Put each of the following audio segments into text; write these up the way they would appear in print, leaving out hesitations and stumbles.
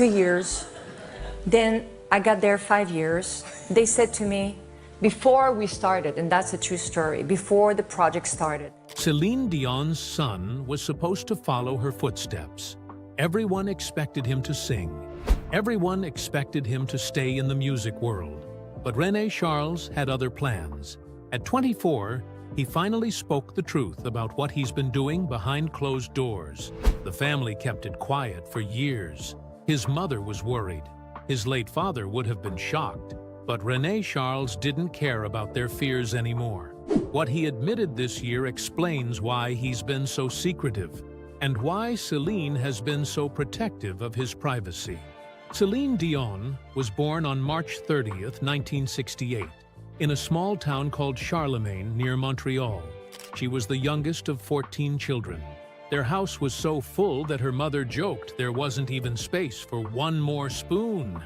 2 years. Then I got there 5 years. They said to me, before we started, and that's a true story, before the project started. Celine Dion's son was supposed to follow her footsteps. Everyone expected him to sing. Everyone expected him to stay in the music world. But René-Charles had other plans. At 24, he finally spoke the truth about what he's been doing behind closed doors. The family kept it quiet for years. His mother was worried. His late father would have been shocked. But René-Charles didn't care about their fears anymore. What he admitted this year explains why he's been so secretive and why Celine has been so protective of his privacy. Celine Dion was born on March 30th, 1968, in a small town called Charlemagne near Montreal. She was the youngest of 14 children. Their house was so full that her mother joked there wasn't even space for one more spoon.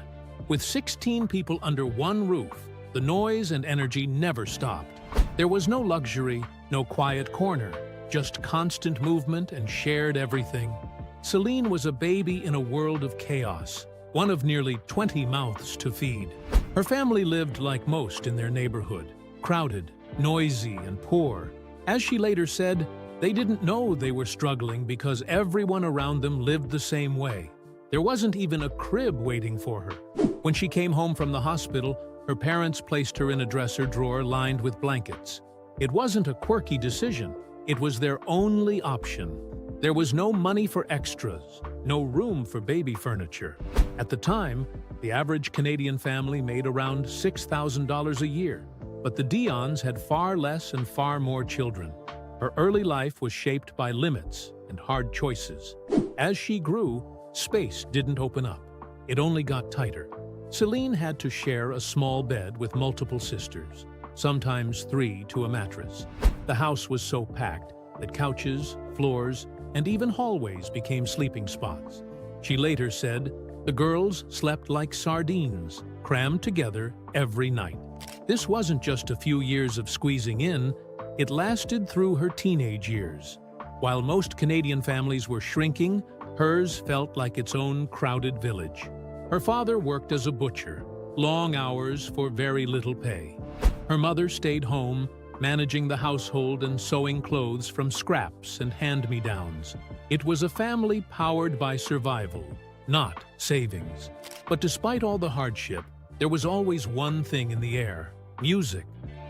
With 16 people under one roof, the noise and energy never stopped. There was no luxury, no quiet corner, just constant movement and shared everything. Celine was a baby in a world of chaos, one of nearly 20 mouths to feed. Her family lived like most in their neighborhood, crowded, noisy, and poor. As she later said, they didn't know they were struggling because everyone around them lived the same way. There wasn't even a crib waiting for her. When she came home from the hospital, her parents placed her in a dresser drawer lined with blankets. It wasn't a quirky decision. It was their only option. There was no money for extras, no room for baby furniture. At the time, the average Canadian family made around $6,000 a year, but the Dions had far less and far more children. Her early life was shaped by limits and hard choices. As she grew, space didn't open up. It only got tighter. Celine had to share a small bed with multiple sisters, sometimes 3 to a mattress. The house was so packed that couches, floors, and even hallways became sleeping spots. She later said, "The girls slept like sardines, crammed together every night." This wasn't just a few years of squeezing in, it lasted through her teenage years. While most Canadian families were shrinking, hers felt like its own crowded village. Her father worked as a butcher, long hours for very little pay. Her mother stayed home, managing the household and sewing clothes from scraps and hand-me-downs. It was a family powered by survival, not savings. But despite all the hardship, there was always one thing in the air: music.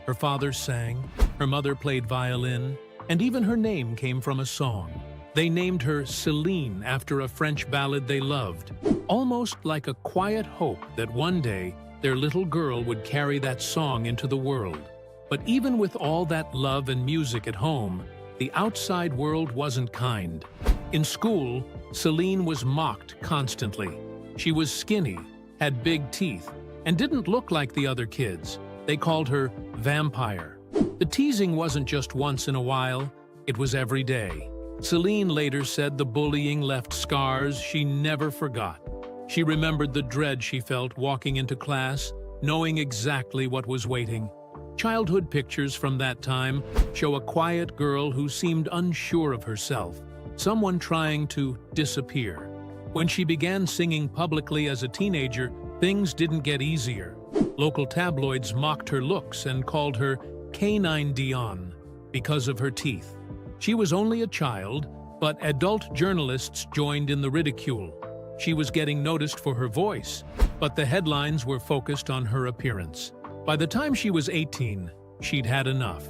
Her father sang, her mother played violin, and even her name came from a song. They named her Celine after a French ballad they loved, almost like a quiet hope that one day their little girl would carry that song into the world. But even with all that love and music at home, the outside world wasn't kind. In school, Celine was mocked constantly. She was skinny, had big teeth, and didn't look like the other kids. They called her vampire. The teasing wasn't just once in a while, it was every day. Celine later said the bullying left scars she never forgot. She remembered the dread she felt walking into class, knowing exactly what was waiting. Childhood pictures from that time show a quiet girl who seemed unsure of herself, someone trying to disappear. When she began singing publicly as a teenager, things didn't get easier. Local tabloids mocked her looks and called her Canine Dion because of her teeth. She was only a child, but adult journalists joined in the ridicule. She was getting noticed for her voice, but the headlines were focused on her appearance. By the time she was 18, she'd had enough.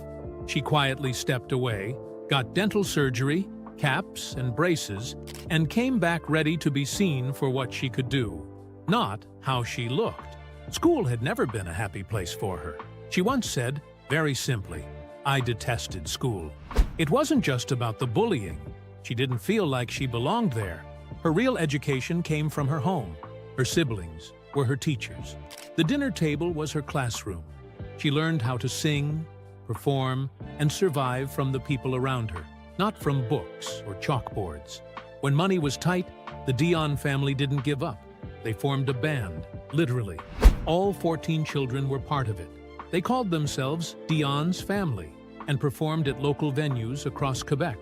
She quietly stepped away, got dental surgery, caps and braces, and came back ready to be seen for what she could do, not how she looked. School had never been a happy place for her. She once said, very simply, "I detested school." It wasn't just about the bullying. She didn't feel like she belonged there. Her real education came from her home. Her siblings were her teachers. The dinner table was her classroom. She learned how to sing, perform, and survive from the people around her, not from books or chalkboards. When money was tight, the Dion family didn't give up. They formed a band, literally. All 14 children were part of it. They called themselves Dion's Family and performed at local venues across Quebec.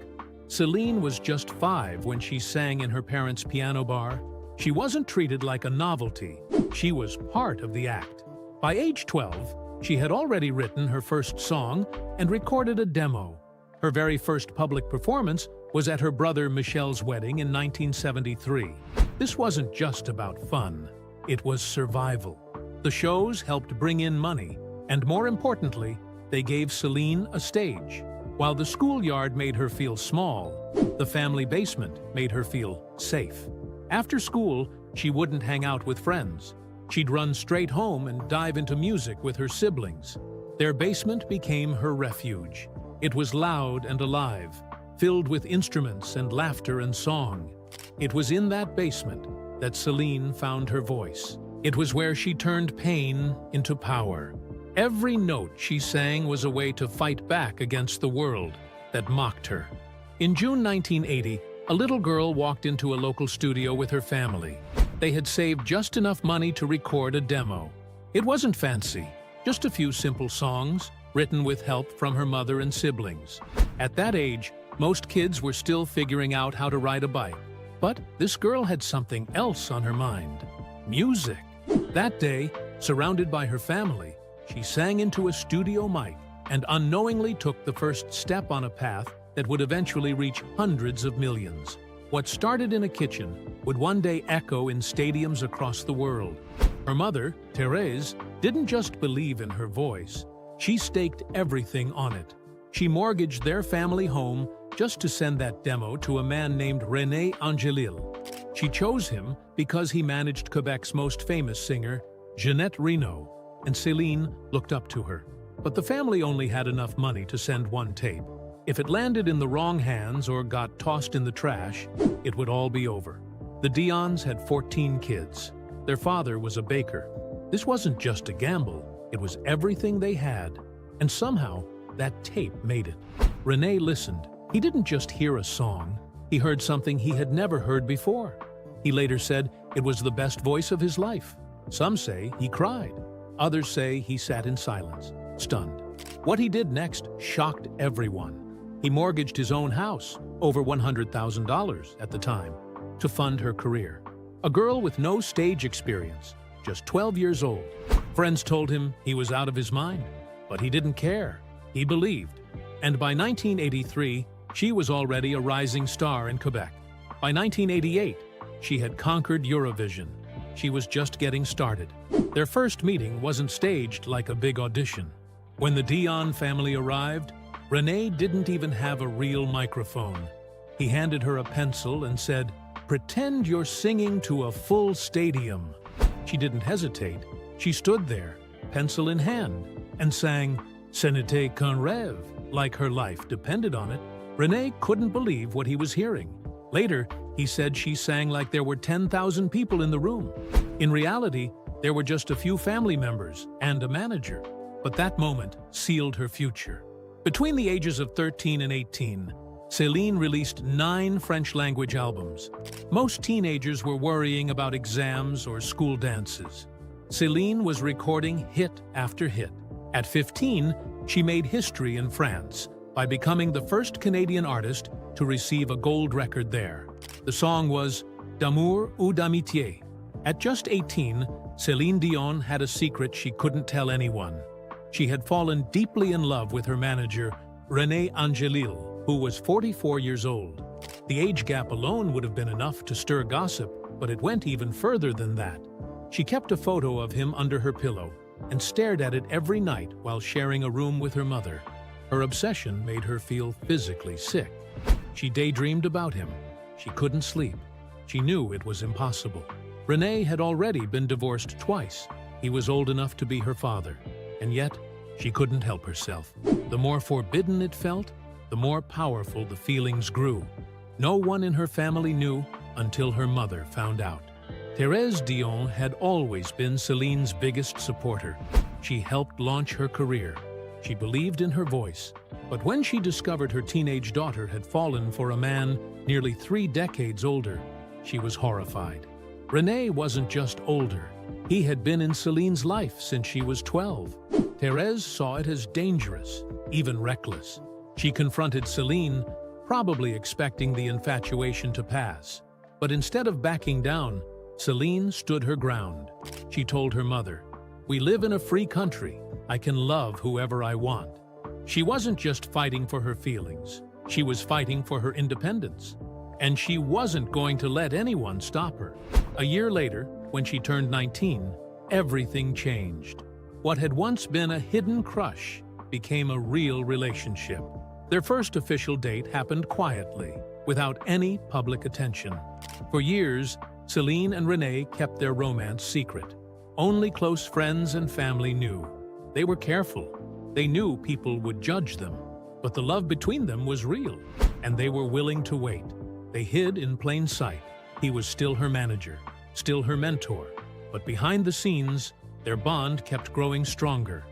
Celine was just 5 when she sang in her parents' piano bar, She wasn't treated like a novelty. She was part of the act. By age 12, she had already written her first song and recorded a demo. Her very first public performance was at her brother Michel's wedding in 1973. This wasn't just about fun. It was survival. The shows helped bring in money, and more importantly, they gave Celine a stage. While the schoolyard made her feel small, the family basement made her feel safe. After school, she wouldn't hang out with friends. She'd run straight home and dive into music with her siblings. Their basement became her refuge. It was loud and alive, filled with instruments and laughter and song. It was in that basement that Celine found her voice. It was where she turned pain into power. Every note she sang was a way to fight back against the world that mocked her. In June 1980, a little girl walked into a local studio with her family. They had saved just enough money to record a demo. It wasn't fancy, just a few simple songs, written with help from her mother and siblings. At that age, most kids were still figuring out how to ride a bike. But this girl had something else on her mind: music. That day, surrounded by her family, she sang into a studio mic and unknowingly took the first step on a path that would eventually reach hundreds of millions. What started in a kitchen would one day echo in stadiums across the world. Her mother, Thérèse, didn't just believe in her voice. She staked everything on it. She mortgaged their family home just to send that demo to a man named René-Charles. She chose him because he managed Quebec's most famous singer, Jeanette Reno, and Celine looked up to her. But the family only had enough money to send one tape. If it landed in the wrong hands or got tossed in the trash, it would all be over. The Dions had 14 kids. Their father was a baker. This wasn't just a gamble, it was everything they had. And somehow, that tape made it. René listened. He didn't just hear a song, he heard something he had never heard before. He later said it was the best voice of his life. Some say he cried. Others say he sat in silence, stunned. What he did next shocked everyone. He mortgaged his own house, over $100,000 at the time, to fund her career. A girl with no stage experience, just 12 years old. Friends told him he was out of his mind, but he didn't care. He believed. And by 1983, she was already a rising star in Quebec. By 1988, she had conquered Eurovision. She was just getting started. Their first meeting wasn't staged like a big audition. When the Dion family arrived, René didn't even have a real microphone. He handed her a pencil and said, "Pretend you're singing to a full stadium." She didn't hesitate. She stood there, pencil in hand, and sang "Ce n'était qu'un rêve," like her life depended on it. René couldn't believe what he was hearing. Later, he said she sang like there were 10,000 people in the room. In reality, there were just a few family members and a manager. But that moment sealed her future. Between the ages of 13 and 18, Celine released 9 French-language albums. Most teenagers were worrying about exams or school dances. Celine was recording hit after hit. At 15, she made history in France by becoming the first Canadian artist to receive a gold record there. The song was D'amour ou d'amitié. At just 18, Celine Dion had a secret she couldn't tell anyone. She had fallen deeply in love with her manager, René-Charles, who was 44 years old. The age gap alone would have been enough to stir gossip, but it went even further than that. She kept a photo of him under her pillow and stared at it every night while sharing a room with her mother. Her obsession made her feel physically sick. She daydreamed about him. She couldn't sleep. She knew it was impossible. René had already been divorced twice. He was old enough to be her father. And yet, she couldn't help herself. The more forbidden it felt, the more powerful the feelings grew. No one in her family knew until her mother found out. Thérèse Dion had always been Celine's biggest supporter. She helped launch her career. She believed in her voice. But when she discovered her teenage daughter had fallen for a man nearly 3 decades older, she was horrified. René wasn't just older. He had been in Celine's life since she was 12. Thérèse saw it as dangerous, even reckless. She confronted Celine, probably expecting the infatuation to pass. But instead of backing down, Celine stood her ground. She told her mother, "We live in a free country. I can love whoever I want." She wasn't just fighting for her feelings. She was fighting for her independence. And she wasn't going to let anyone stop her. A year later, when she turned 19, everything changed. What had once been a hidden crush became a real relationship. Their first official date happened quietly, without any public attention. For years, Celine and René kept their romance secret. Only close friends and family knew. They were careful. They knew people would judge them. But the love between them was real, and they were willing to wait. They hid in plain sight. He was still her manager, still her mentor. But behind the scenes, their bond kept growing stronger.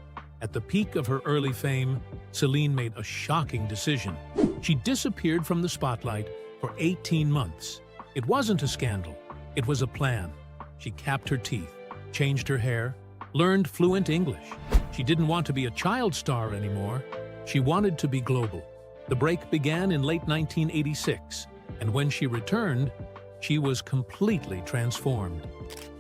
At the peak of her early fame, Celine made a shocking decision. She disappeared from the spotlight for 18 months. It wasn't a scandal. It was a plan. She capped her teeth, changed her hair, learned fluent English. She didn't want to be a child star anymore. She wanted to be global. The break began in late 1986, and when she returned, she was completely transformed.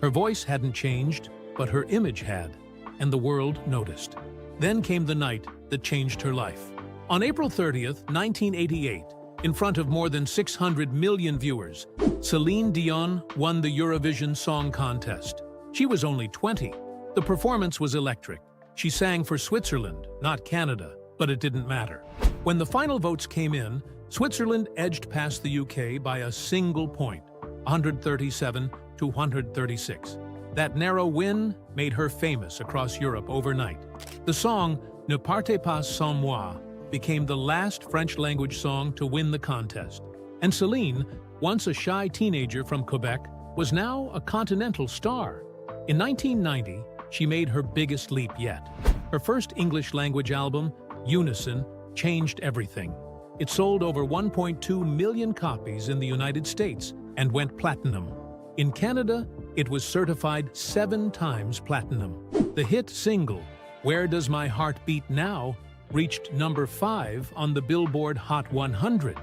Her voice hadn't changed, but her image had, and the world noticed. Then came the night that changed her life. On April 30th, 1988, in front of more than 600 million viewers, Celine Dion won the Eurovision Song Contest. She was only 20. The performance was electric. She sang for Switzerland, not Canada, but it didn't matter. When the final votes came in, Switzerland edged past the UK by a single point, 137 to 136. That narrow win made her famous across Europe overnight. The song Ne partez pas sans moi became the last French-language song to win the contest. And Celine, once a shy teenager from Quebec, was now a continental star. In 1990, she made her biggest leap yet. Her first English-language album, Unison, changed everything. It sold over 1.2 million copies in the United States and went platinum. In Canada, it was certified 7 times platinum. The hit single, Where Does My Heart Beat Now, reached number 5 on the Billboard Hot 100.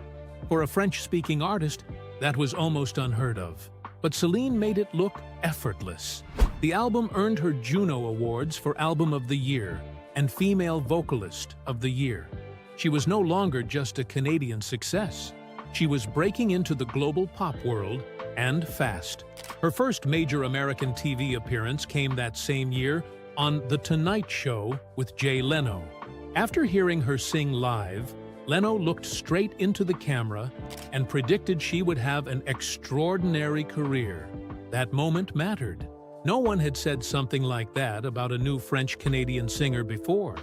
For a French-speaking artist, that was almost unheard of. But Celine made it look effortless. The album earned her Juno Awards for Album of the Year and Female Vocalist of the Year. She was no longer just a Canadian success. She was breaking into the global pop world, and fast. Her first major American TV appearance came that same year on The Tonight Show with Jay Leno. After hearing her sing live, Leno looked straight into the camera and predicted she would have an extraordinary career. That moment mattered. No one had said something like that about a new French-Canadian singer before.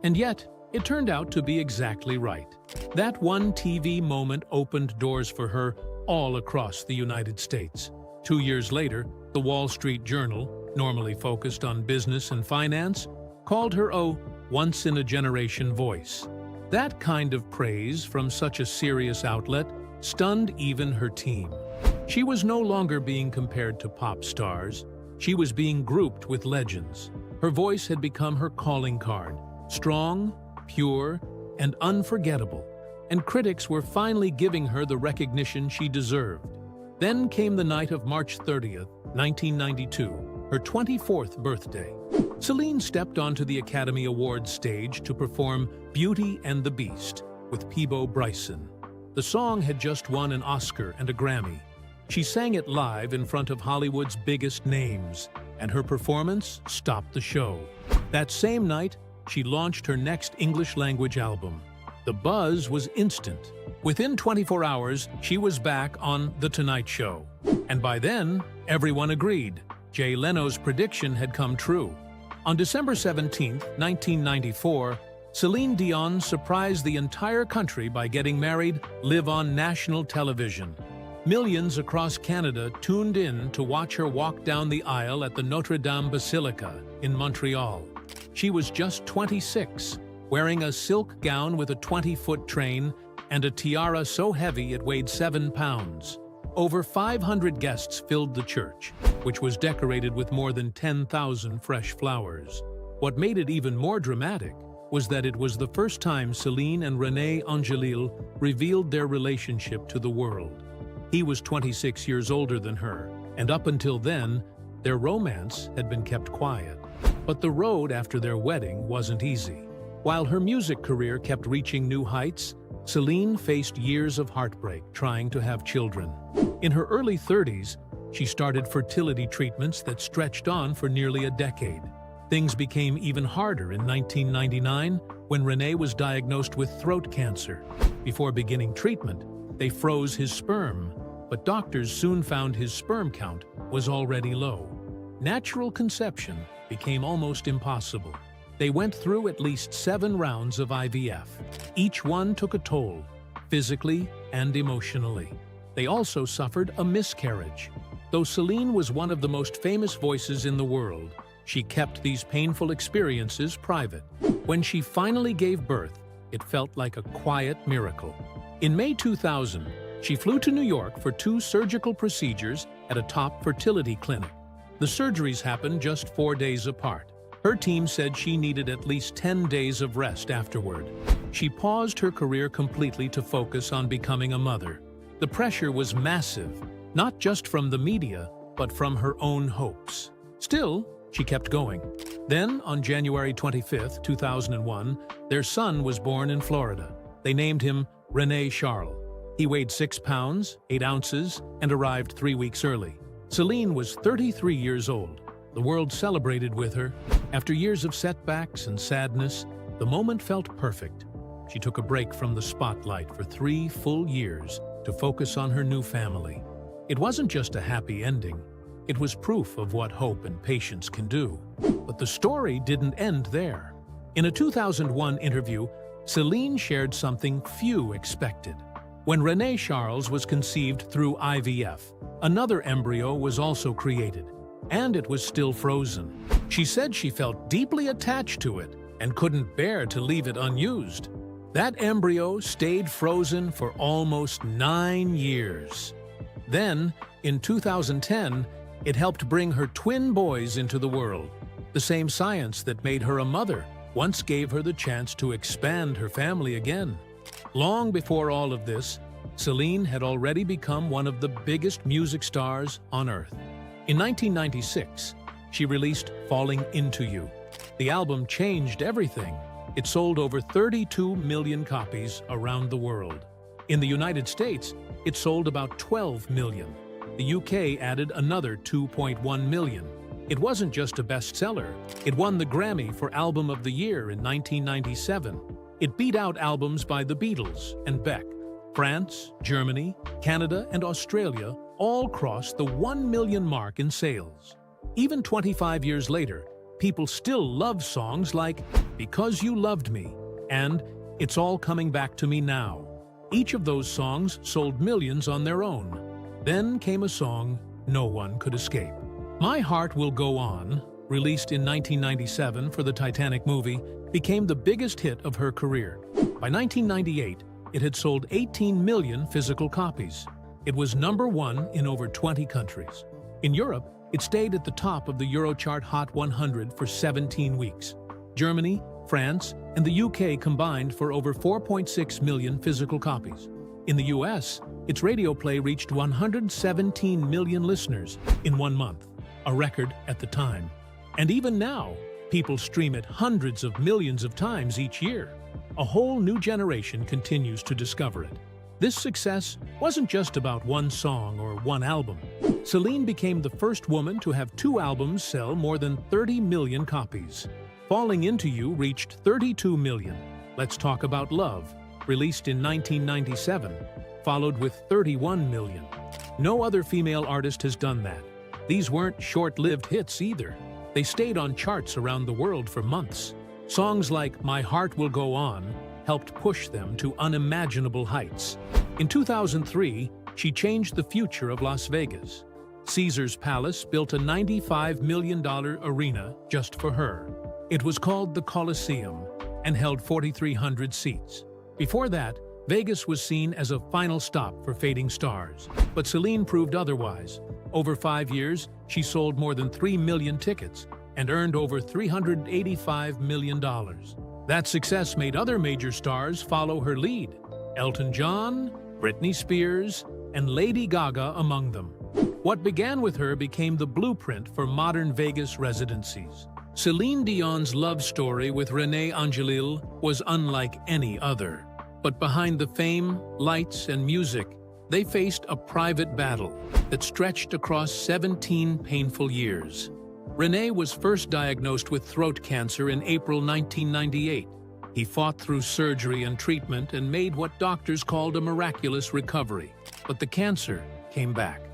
And yet, it turned out to be exactly right. That one TV moment opened doors for her all across the United States. 2 years later, the Wall Street Journal, normally focused on business and finance, called her a once-in-a-generation voice. That kind of praise from such a serious outlet stunned even her team. She was no longer being compared to pop stars. She was being grouped with legends. Her voice had become her calling card, strong, pure, and unforgettable. And critics were finally giving her the recognition she deserved. Then came the night of March 30th, 1992, her 24th birthday. Celine stepped onto the Academy Awards stage to perform Beauty and the Beast with Peabo Bryson. The song had just won an Oscar and a Grammy. She sang it live in front of Hollywood's biggest names, and her performance stopped the show. That same night, she launched her next English-language album. The buzz was instant. Within 24 hours, she was back on The Tonight Show. And by then, everyone agreed. Jay Leno's prediction had come true. On December 17, 1994, Celine Dion surprised the entire country by getting married live on national television. Millions across Canada tuned in to watch her walk down the aisle at the Notre Dame Basilica in Montreal. She was just 26, wearing a silk gown with a 20-foot train and a tiara so heavy it weighed 7 pounds. Over 500 guests filled the church, which was decorated with more than 10,000 fresh flowers. What made it even more dramatic was that it was the first time Celine and René revealed their relationship to the world. He was 26 years older than her, and up until then, their romance had been kept quiet. But the road after their wedding wasn't easy. While her music career kept reaching new heights, Celine faced years of heartbreak trying to have children. In her early 30s, she started fertility treatments that stretched on for nearly a decade. Things became even harder in 1999 when René was diagnosed with throat cancer. Before beginning treatment, they froze his sperm, but doctors soon found his sperm count was already low. Natural conception became almost impossible. They went through at least 7 rounds of IVF. Each one took a toll, physically and emotionally. They also suffered a miscarriage. Though Celine was one of the most famous voices in the world, she kept these painful experiences private. When she finally gave birth, it felt like a quiet miracle. In May 2000, she flew to New York for 2 surgical procedures at a top fertility clinic. The surgeries happened just 4 days apart. Her team said she needed at least 10 days of rest afterward. She paused her career completely to focus on becoming a mother. The pressure was massive, not just from the media, but from her own hopes. Still, she kept going. Then, on January 25, 2001, their son was born in Florida. They named him René-Charles. He weighed 6 pounds, 8 ounces, and arrived 3 weeks early. Celine was 33 years old. The world celebrated with her. After years of setbacks and sadness, the moment felt perfect. She took a break from the spotlight for 3 full years to focus on her new family. It wasn't just a happy ending. It was proof of what hope and patience can do. But the story didn't end there. In a 2001 interview, Celine shared something few expected. When René-Charles was conceived through IVF, another embryo was also created, and it was still frozen. She said she felt deeply attached to it and couldn't bear to leave it unused. That embryo stayed frozen for almost 9 years. Then, in 2010, it helped bring her twin boys into the world. The same science that made her a mother once gave her the chance to expand her family again. Long before all of this, Celine had already become one of the biggest music stars on earth. In 1996, she released Falling Into You. The album changed everything. It sold over 32 million copies around the world. In the United States, it sold about 12 million. The UK added another 2.1 million. It wasn't just a bestseller. It won the Grammy for Album of the Year in 1997. It beat out albums by the Beatles and Beck. France, Germany, Canada, and Australia all crossed the 1 million mark in sales. Even 25 years later, people still love songs like Because You Loved Me and It's All Coming Back to Me Now. Each of those songs sold millions on their own. Then came a song no one could escape. My Heart Will Go On, released in 1997 for the Titanic movie, became the biggest hit of her career. By 1998, it had sold 18 million physical copies. It was #1 in over 20 countries. In Europe, it stayed at the top of the Eurochart Hot 100 for 17 weeks. Germany, France, and the UK combined for over 4.6 million physical copies. In the US, its radio play reached 117 million listeners in 1 month, a record at the time. And even now, people stream it hundreds of millions of times each year. A whole new generation continues to discover it. This success wasn't just about one song or one album. Celine became the first woman to have 2 albums sell more than 30 million copies. Falling Into You reached 32 million. Let's Talk About Love, released in 1997, followed with 31 million. No other female artist has done that. These weren't short-lived hits either. They stayed on charts around the world for months. Songs like My Heart Will Go On helped push them to unimaginable heights. In 2003, she changed the future of Las Vegas. Caesar's Palace built a $95 million arena just for her. It was called the Coliseum and held 4,300 seats. Before that, Vegas was seen as a final stop for fading stars. But Celine proved otherwise. Over 5 years, she sold more than 3 million tickets and earned over $385 million. That success made other major stars follow her lead. Elton John, Britney Spears, and Lady Gaga among them. What began with her became the blueprint for modern Vegas residencies. Celine Dion's love story with René-Charles was unlike any other. But behind the fame, lights, and music, they faced a private battle that stretched across 17 painful years. René was first diagnosed with throat cancer in April 1998. He fought through surgery and treatment and made what doctors called a miraculous recovery. But the cancer came back.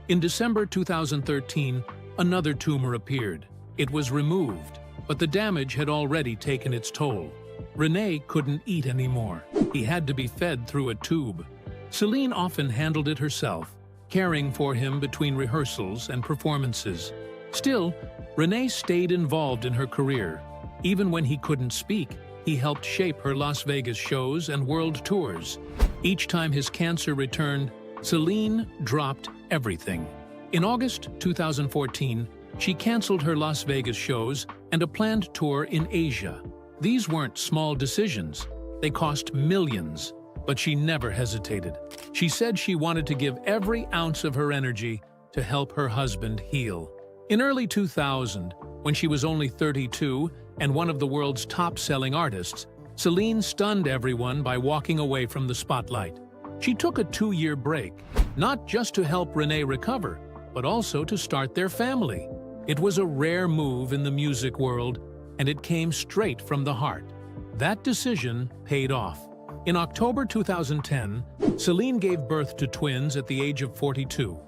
In December 2013, another tumor appeared. It was removed, but the damage had already taken its toll. René couldn't eat anymore. He had to be fed through a tube. Celine often handled it herself, caring for him between rehearsals and performances. Still, René stayed involved in her career. Even when he couldn't speak, he helped shape her Las Vegas shows and world tours. Each time his cancer returned, Celine dropped everything. In August 2014, she canceled her Las Vegas shows and a planned tour in Asia. These weren't small decisions. They cost millions, but she never hesitated. She said she wanted to give every ounce of her energy to help her husband heal. In early 2000, when she was only 32 and one of the world's top-selling artists, Celine stunned everyone by walking away from the spotlight. She took a 2-year break, not just to help René recover, but also to start their family. It was a rare move in the music world, and it came straight from the heart. That decision paid off. In October 2010, Celine gave birth to twins at the age of 42.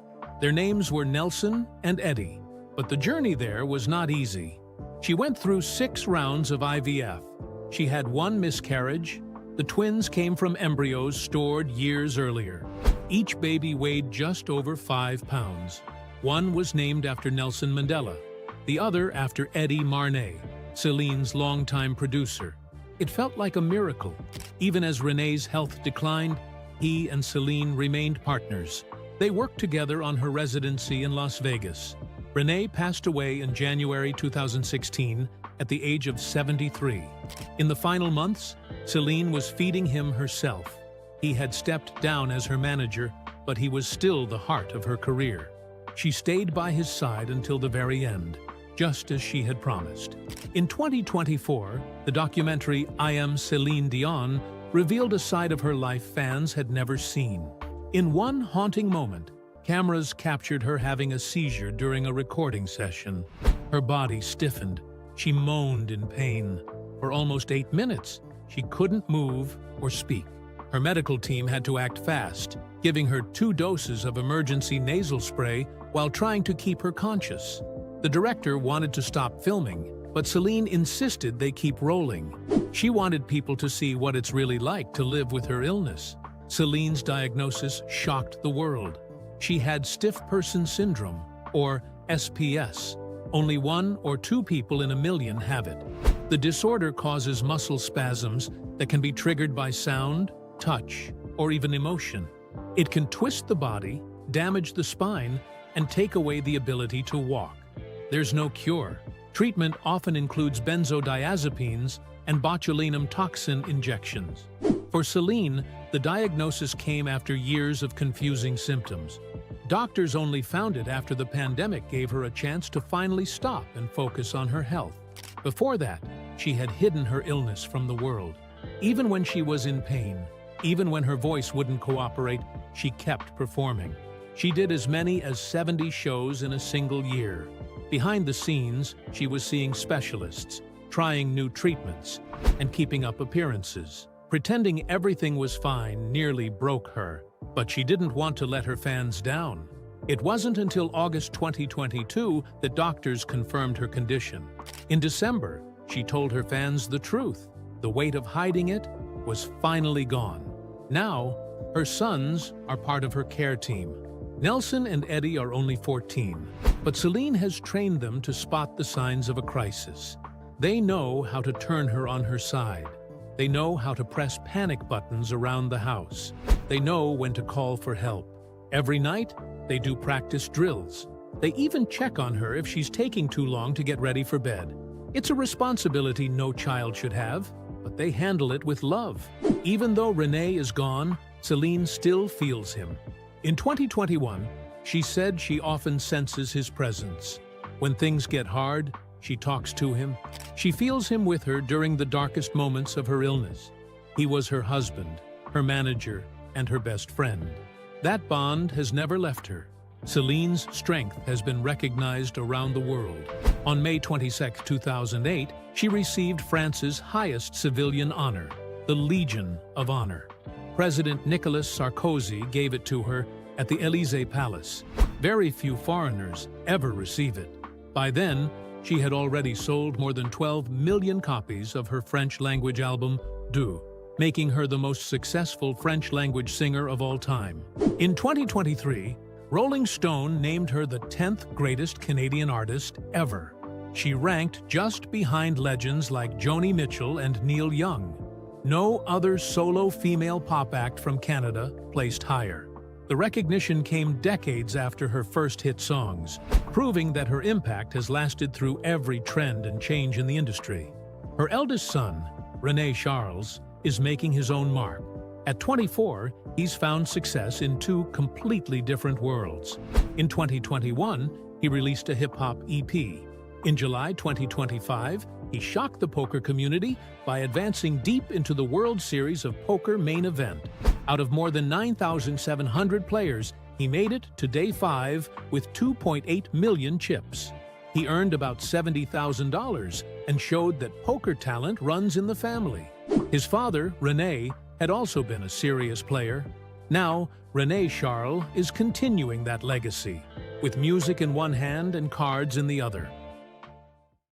Their names were Nelson and Eddie. But the journey there was not easy. She went through 6 rounds of IVF. She had 1 miscarriage. The twins came from embryos stored years earlier. Each baby weighed just over 5 pounds. One was named after Nelson Mandela, the other after Eddie Marnay, Celine's longtime producer. It felt like a miracle. Even as René's health declined, he and Celine remained partners. They worked together on her residency in Las Vegas. René passed away in January 2016 at the age of 73. In the final months, Celine was feeding him herself. He had stepped down as her manager, but he was still the heart of her career. She stayed by his side until the very end, just as she had promised. In 2024, the documentary I Am Celine Dion revealed a side of her life fans had never seen. In one haunting moment, cameras captured her having a seizure during a recording session. Her body stiffened. She moaned in pain. For almost 8 minutes, she couldn't move or speak. Her medical team had to act fast, giving her 2 doses of emergency nasal spray while trying to keep her conscious. The director wanted to stop filming, but Celine insisted they keep rolling. She wanted people to see what it's really like to live with her illness. Celine's diagnosis shocked the world. She had stiff person syndrome, or SPS. Only 1 or 2 people in a million have it. The disorder causes muscle spasms that can be triggered by sound, touch, or even emotion. It can twist the body, damage the spine, and take away the ability to walk. There's no cure. Treatment often includes benzodiazepines and botulinum toxin injections. For Celine, the diagnosis came after years of confusing symptoms. Doctors only found it after the pandemic gave her a chance to finally stop and focus on her health. Before that, she had hidden her illness from the world. Even when she was in pain, even when her voice wouldn't cooperate, she kept performing. She did as many as 70 shows in a single year. Behind the scenes, she was seeing specialists, trying new treatments, and keeping up appearances. Pretending everything was fine nearly broke her, but she didn't want to let her fans down. It wasn't until August 2022 that doctors confirmed her condition. In December, she told her fans the truth. The weight of hiding it was finally gone. Now, her sons are part of her care team. Nelson and Eddie are only 14, but Celine has trained them to spot the signs of a crisis. They know how to turn her on her side. They know how to press panic buttons around the house. They know when to call for help. Every night, they do practice drills. They even check on her if she's taking too long to get ready for bed. It's a responsibility no child should have, but they handle it with love. Even though René is gone, Celine still feels him. In 2021, She said she often senses his presence. When things get hard, she talks to him. She feels him with her during the darkest moments of her illness. He was her husband, her manager, and her best friend. That bond has never left her. Celine's strength has been recognized around the world. On May 22, 2008, she received France's highest civilian honor, the Legion of Honor. President Nicolas Sarkozy gave it to her at the Élysée Palace. Very few foreigners ever receive it. By then, she had already sold more than 12 million copies of her French-language album, Deux, making her the most successful French-language singer of all time. In 2023, Rolling Stone named her the 10th greatest Canadian artist ever. She ranked just behind legends like Joni Mitchell and Neil Young. No other solo female pop act from Canada placed higher. The recognition came decades after her first hit songs, proving that her impact has lasted through every trend and change in the industry. Her eldest son, René-Charles, is making his own mark. At 24, he's found success in two completely different worlds. In 2021, he released a hip-hop EP. In July 2025, he shocked the poker community by advancing deep into the World Series of Poker main event. Out of more than 9,700 players, he made it to Day 5 with 2.8 million chips. He earned about $70,000 and showed that poker talent runs in the family. His father, René, had also been a serious player. Now, René-Charles is continuing that legacy, with music in one hand and cards in the other.